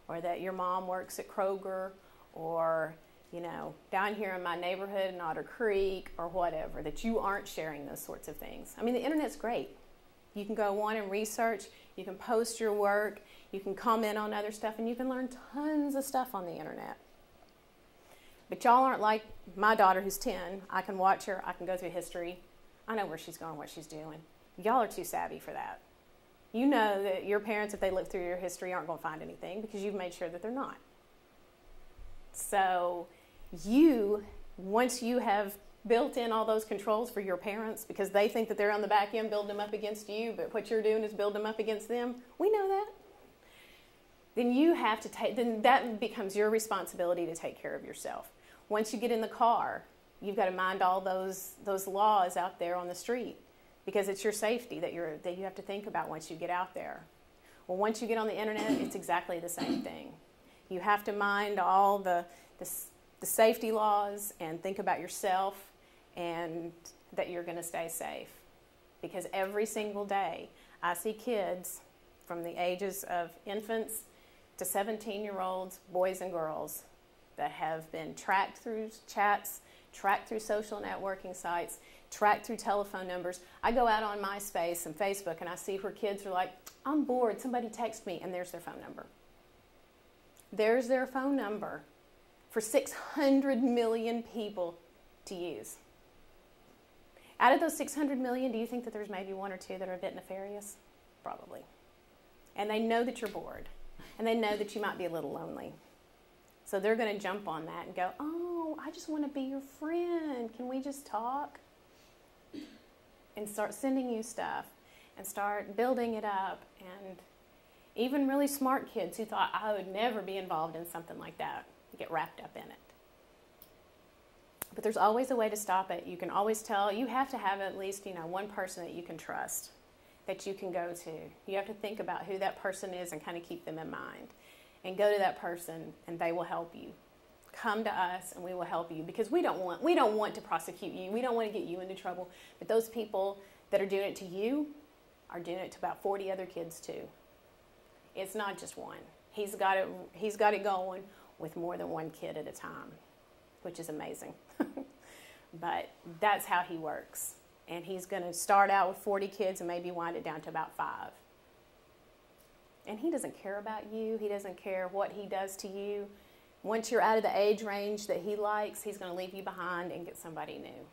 or that your mom works at Kroger, or, you know, down here in my neighborhood in Otter Creek, or whatever, that you aren't sharing those sorts of things. I mean, the internet's great. You can go on and research, you can post your work, you can comment on other stuff, and you can learn tons of stuff on the internet. But y'all aren't like my daughter who's 10. I can watch her, I can go through history. I know where she's going, what she's doing. Y'all are too savvy for that. You know that your parents, if they look through your history, aren't going to find anything because you've made sure that they're not. So once you have built in all those controls for your parents because they think that they're on the back end building them up against you, but what you're doing is building them up against them, we know that. Then you have to then that becomes your responsibility to take care of yourself. Once you get in the car, you've got to mind all those laws out there on the street because it's your safety that you have to think about once you get out there. Well, once you get on the internet, it's exactly the same thing. You have to mind all the safety laws and think about yourself and that you're going to stay safe. Because every single day, I see kids from the ages of infants to 17-year-olds, boys and girls, that have been tracked through chats, tracked through social networking sites, tracked through telephone numbers. I go out on MySpace and Facebook and I see where kids are like, I'm bored, somebody text me, and there's their phone number. There's their phone number for 600 million people to use. Out of those 600 million, do you think that there's maybe one or two that are a bit nefarious? Probably. And they know that you're bored. And they know that you might be a little lonely. So they're going to jump on that and go, oh, I just want to be your friend. Can we just talk? And start sending you stuff and start building it up. And even really smart kids who thought I would never be involved in something like that get wrapped up in it. But there's always a way to stop it. You can always tell. You have to have at least, one person that you can trust, that you can go to. You have to think about who that person is and kind of keep them in mind. And go to that person and they will help you. Come to us and we will help you because we don't want to prosecute you. We don't want to get you into trouble. But those people that are doing it to you are doing it to about 40 other kids too. It's not just one. He's got it going with more than one kid at a time, which is amazing. But that's how he works. And he's going to start out with 40 kids and maybe wind it down to about 5. And he doesn't care about you. He doesn't care what he does to you. Once you're out of the age range that he likes, he's going to leave you behind and get somebody new.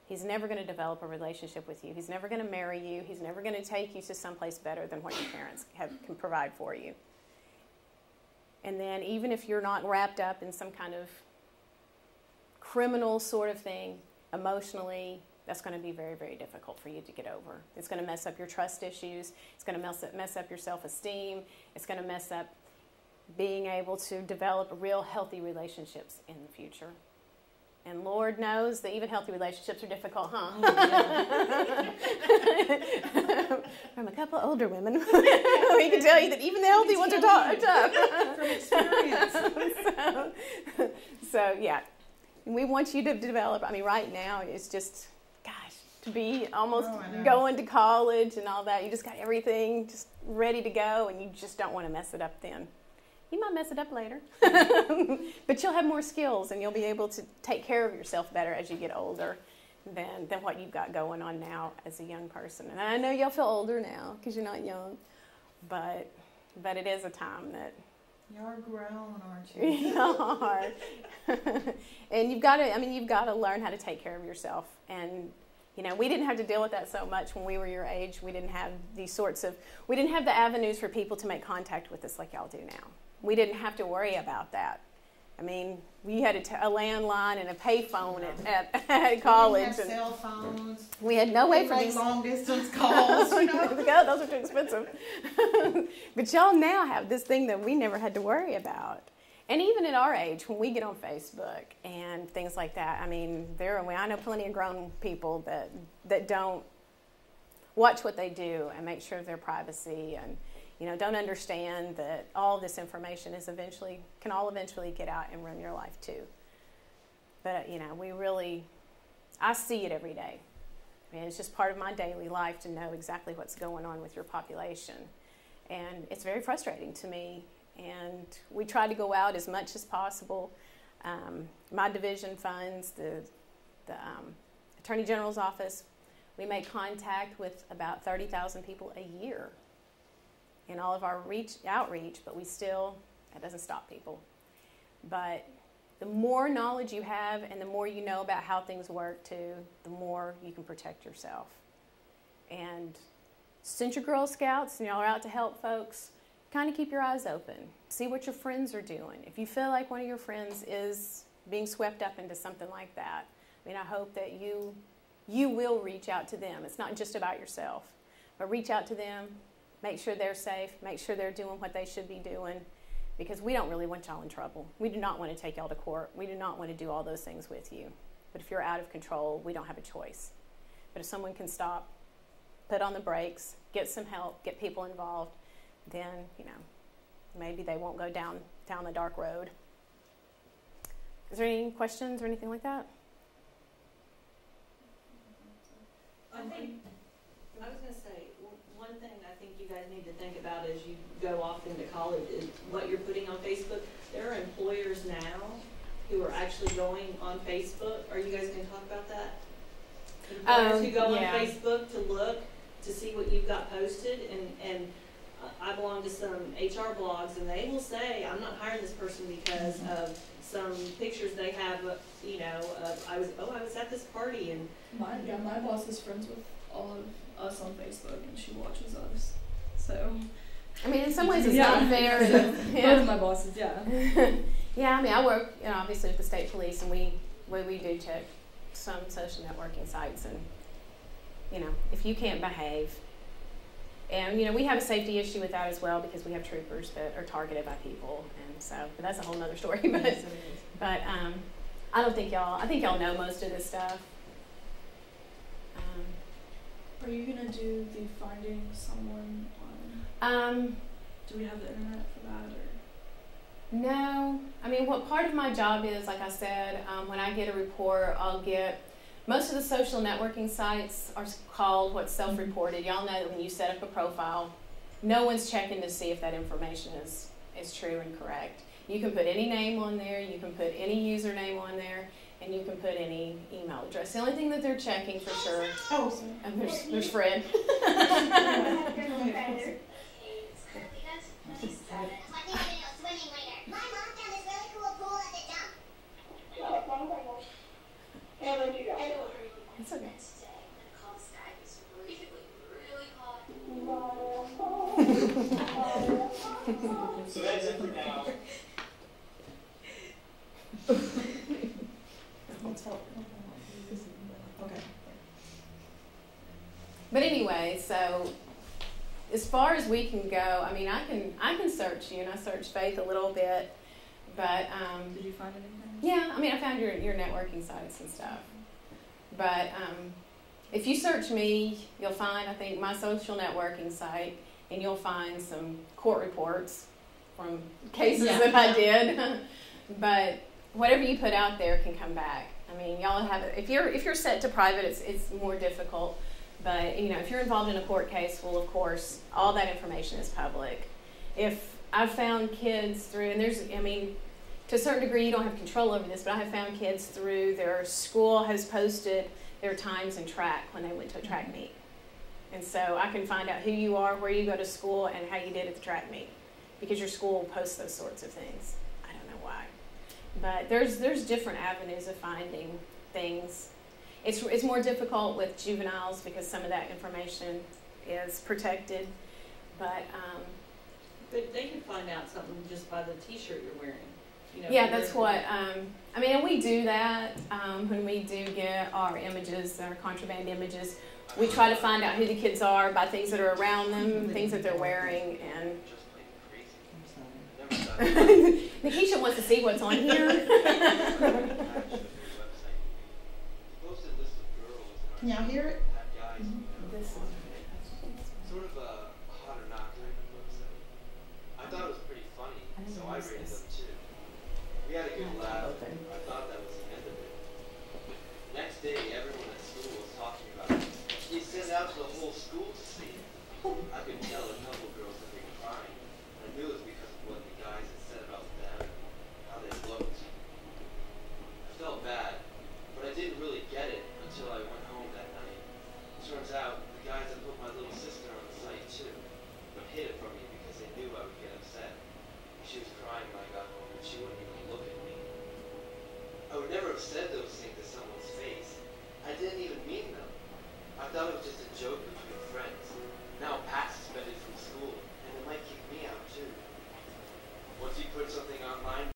He's never going to develop a relationship with you. He's never going to marry you. He's never going to take you to someplace better than what your parents can provide for you. And then even if you're not wrapped up in some kind of criminal sort of thing, emotionally, that's going to be very, very difficult for you to get over. It's going to mess up your trust issues. It's going to mess up your self-esteem. It's going to mess up being able to develop real healthy relationships in the future. And Lord knows that even healthy relationships are difficult, huh? From a couple of older women, we can tell you that even the healthy ones are tough. From experience. So, yeah, we want you to develop. I mean, right now, it's just, to be almost going to college and all that. You just got everything just ready to go, and you just don't want to mess it up then. You might mess it up later, but you'll have more skills, and you'll be able to take care of yourself better as you get older than what you've got going on now as a young person. And I know y'all feel older now because you're not young, but it is a time that you're grown, aren't you? You are. And you've got to learn how to take care of yourself. And we didn't have to deal with that so much when we were your age. We didn't have we didn't have the avenues for people to make contact with us like y'all do now. We didn't have to worry about that. I mean, we had a landline and a payphone at college. We didn't have cell phones. We had no way for these long distance calls. God, those are too expensive. But y'all now have this thing that we never had to worry about. And even at our age, when we get on Facebook and things like that, I mean, I know plenty of grown people that don't watch what they do and make sure of their privacy and, don't understand that all this information can all eventually get out and ruin your life too. But, I see it every day. I mean, it's just part of my daily life to know exactly what's going on with your population. And it's very frustrating to me And we try to go out as much as possible. My division funds, the Attorney General's office, we make contact with about 30,000 people a year in all of our outreach, but that doesn't stop people. But the more knowledge you have and the more you know about how things work too, the more you can protect yourself. And since you're Girl Scouts and y'all are out to help folks, kind of keep your eyes open. See what your friends are doing. If you feel like one of your friends is being swept up into something like that, I mean, I hope that you will reach out to them. It's not just about yourself, but reach out to them, make sure they're safe, make sure they're doing what they should be doing, because we don't really want y'all in trouble. We do not want to take y'all to court. We do not want to do all those things with you. But if you're out of control, we don't have a choice. But if someone can stop, put on the brakes, get some help, get people involved, then, maybe they won't go down the dark road. Is there any questions or anything like that? I was going to say, one thing I think you guys need to think about as you go off into college is what you're putting on Facebook. There are employers now who are actually going on Facebook. Are you guys going to talk about that? Employers who go on Facebook to look to see what you've got posted, and I belong to some HR blogs, and they will say, I'm not hiring this person because of some pictures they have, I was at this party, and my boss is friends with all of us on Facebook, and she watches us. So, I mean, in some ways it's not fair. Both of my bosses, yeah. Yeah, I mean, I work, obviously with the state police, and we do check some social networking sites, and if you can't behave, and we have a safety issue with that as well, because we have troopers that are targeted by people, and so but that's a whole nother story. But I don't think I think y'all know most of this stuff. Are you gonna do the finding someone on? Do we have the internet for that, or? No, I mean, what part of my job is, like I said, when I get a report, I'll get. Most of the social networking sites are called what's self-reported. Y'all know that when you set up a profile, no one's checking to see if that information is true and correct. You can put any name on there, you can put any username on there, and you can put any email address. The only thing that they're checking for sure. Oh, sorry. And there's Fred. It's okay. So that's it for now. Okay. But anyway, so as far as we can go, I mean, I can search you, and I searched Faith a little bit, but Did you find anything? yeah, I mean, I found your networking sites and stuff. But if you search me, you'll find, I think, my social networking site, and you'll find some court reports from cases that I did. But whatever you put out there can come back. I mean, y'all have it. If you're set to private, it's more difficult. But if you're involved in a court case, well, of course, all that information is public. If I've found kids through, and to a certain degree, you don't have control over this, but I have found kids through their school has posted their times in track when they went to a track meet. And so I can find out who you are, where you go to school, and how you did at the track meet, because your school posts those sorts of things. I don't know why. But there's different avenues of finding things. It's more difficult with juveniles because some of that information is protected. But they can find out something just by the T-shirt you're wearing. Yeah, that's what, and we do that when we do get our images, our contraband images. We try to find out who the kids are by things that are around them, things that they're wearing, and Nikisha wants to see what's on here. Can y'all hear it? Sort of a hot or not type of website. I thought it was pretty funny, so I rated them too. We had a good laugh. I thought that was the end of it. Next day, everyone at school was talking about it. He sent out to the whole school to see it. I could tell a couple girls had been crying. I knew it was because of what the guy joke